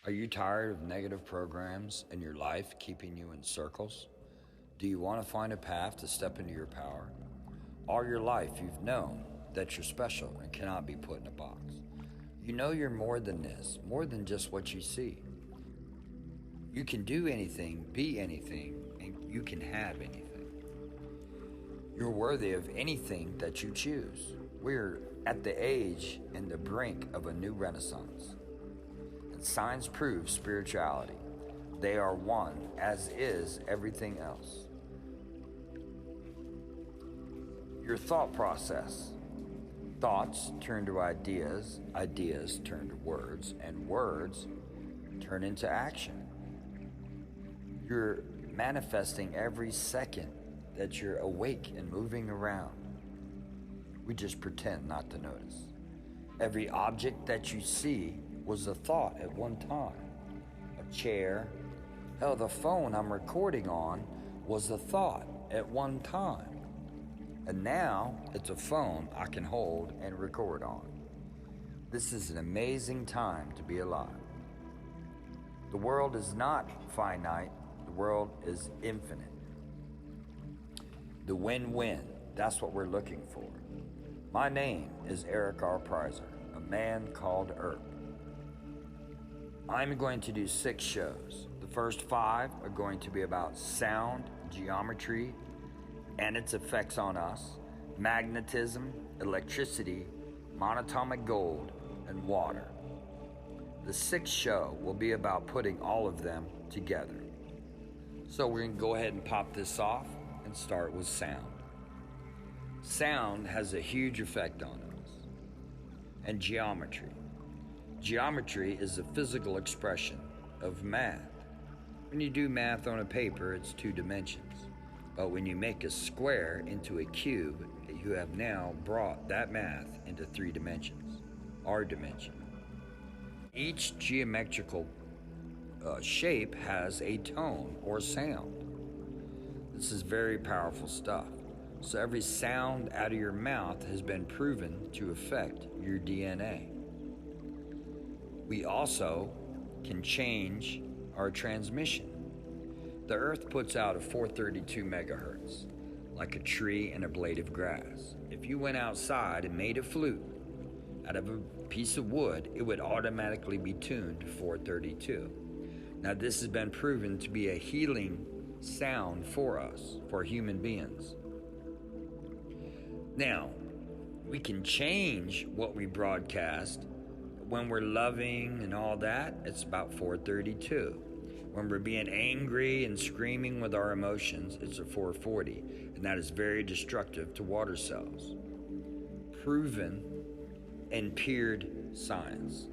Are you tired of negative programs in your life keeping you in circles? Do you want to find a path to step into your power? All your life you've known that you're special and cannot be put in a box. You know you're more than this, more than just what you see. You can do anything, be anything, and you can have anything. You're worthy of anything that you choose. We're at the age and the brink of a new renaissance. Signs prove spirituality. They are one, as is everything else. Your thought process. Thoughts turn to ideas, ideas turn to words, and words turn into action. You're manifesting every second that you're awake and moving around. We just pretend not to notice. Every object that you see was a thought at one time. A chair, hell, the phone I'm recording on was a thought at one time. And now it's a phone I can hold and record on. This is an amazing time to be alive. The world is not finite, the world is infinite. The win-win, that's what we're looking for. My name is Eric R. Prizer, a man called Earp. I'm going to do 6 shows. The first 5 are going to be about sound, geometry, and its effects on us, magnetism, electricity, monatomic gold, and water. The 6th show will be about putting all of them together. So we're going to go ahead and pop this off and start with sound. Sound has a huge effect on us. And geometry. Geometry is the physical expression of math. When you do math on a paper, it's 2 dimensions. But when you make a square into a cube, you have now brought that math into 3 dimensions, our dimension. Each geometrical shape has a tone or sound. This is very powerful stuff. So every sound out of your mouth has been proven to affect your DNA. We also can change our transmission. The earth puts out a 432 megahertz, like a tree and a blade of grass. If you went outside and made a flute out of a piece of wood, it would automatically be tuned to 432. Now this has been proven to be a healing sound for us, for human beings. Now, we can change what we broadcast. When we're loving and all that, it's about 432. When we're being angry and screaming with our emotions, it's a 440. And that is very destructive to water cells. Proven and peered science.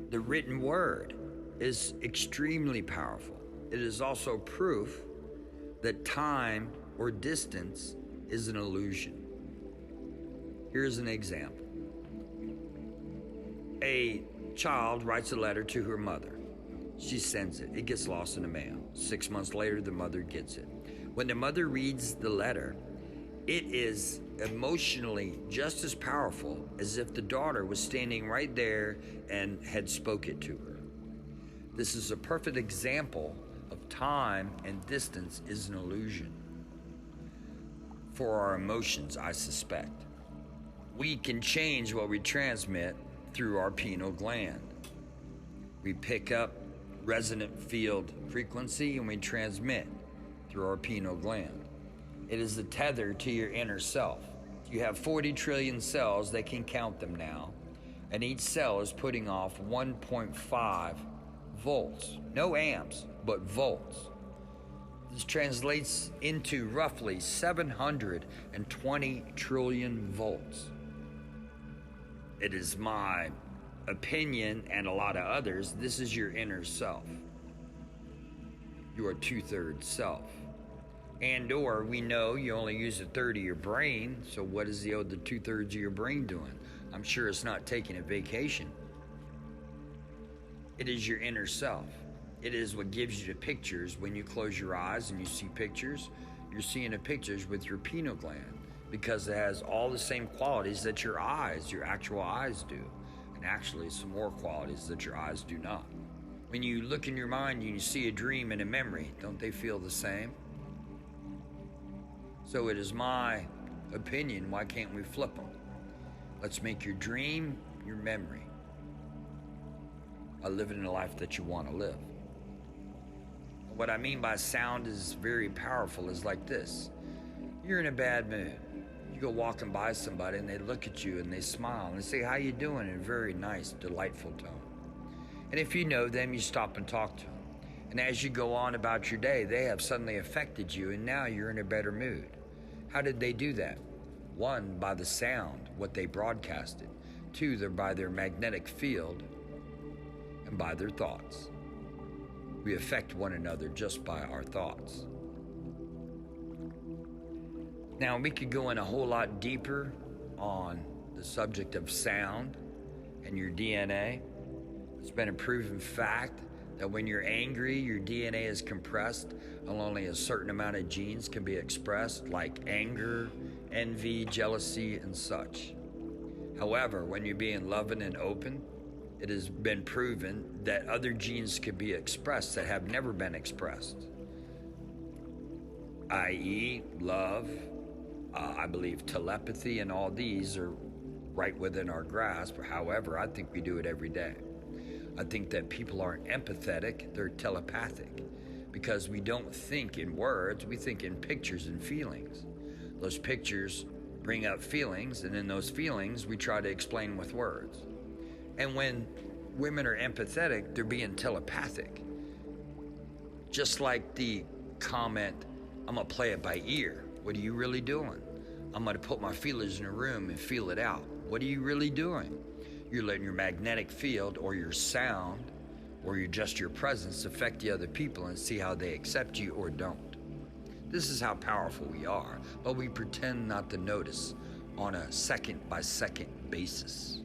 The written word is extremely powerful. It is also proof that time or distance is an illusion. Here's an example. A child writes a letter to her mother. She sends it. It gets lost in the mail. 6 months later, the mother gets it. When the mother reads the letter, it is emotionally just as powerful as if the daughter was standing right there and had spoke it to her. This is a perfect example of time and distance is an illusion. For our emotions, I suspect. We can change what we transmit through our pineal gland. We pick up resonant field frequency and we transmit through our pineal gland. It is the tether to your inner self. You have 40 trillion cells, they can count them now, and each cell is putting off 1.5 volts. No amps, but volts. This translates into roughly 720 trillion volts. It is my opinion and a lot of others, this is your inner self. Your 2/3 self. And or we know you only use 1/3 of your brain, so what is the other 2/3 of your brain doing? I'm sure it's not taking a vacation. It is your inner self. It is what gives you the pictures. When you close your eyes and you see pictures, you're seeing the pictures with your pineal gland because it has all the same qualities that your eyes, your actual eyes do. and actually some more qualities that your eyes do not. When you look in your mind and you see a dream and a memory, don't they feel the same? So it is my opinion, why can't we flip them? Let's make your dream your memory. Living the life that you want to live. What I mean by sound is very powerful is like this. You're in a bad mood. You go walking by somebody and they look at you and they smile and they say, how you doing? In a very nice, delightful tone. And if you know them, you stop and talk to them. And as you go on about your day, they have suddenly affected you and now you're in a better mood. How did they do that? One, by the sound, what they broadcasted. Two, they're by their magnetic field and by their thoughts. We affect one another just by our thoughts. Now, we could go in a whole lot deeper on the subject of sound and your DNA. It's been a proven fact that when you're angry, your DNA is compressed and only a certain amount of genes can be expressed, like anger, envy, jealousy, and such. However, when you're being loving and open, it has been proven that other genes can be expressed that have never been expressed, i.e. love, I believe telepathy, and all these are right within our grasp. However, I think we do it every day. I think that people aren't empathetic, they're telepathic, because we don't think in words, we think in pictures and feelings. Those pictures bring up feelings, and in those feelings, we try to explain with words. And when women are empathetic, they're being telepathic. Just like the comment, I'm gonna play it by ear. What are you really doing? I'm gonna put my feelers in a room and feel it out. What are you really doing? You're letting your magnetic field or your sound or your presence affect the other people and see how they accept you or don't. This is how powerful we are, but we pretend not to notice on a second by second basis.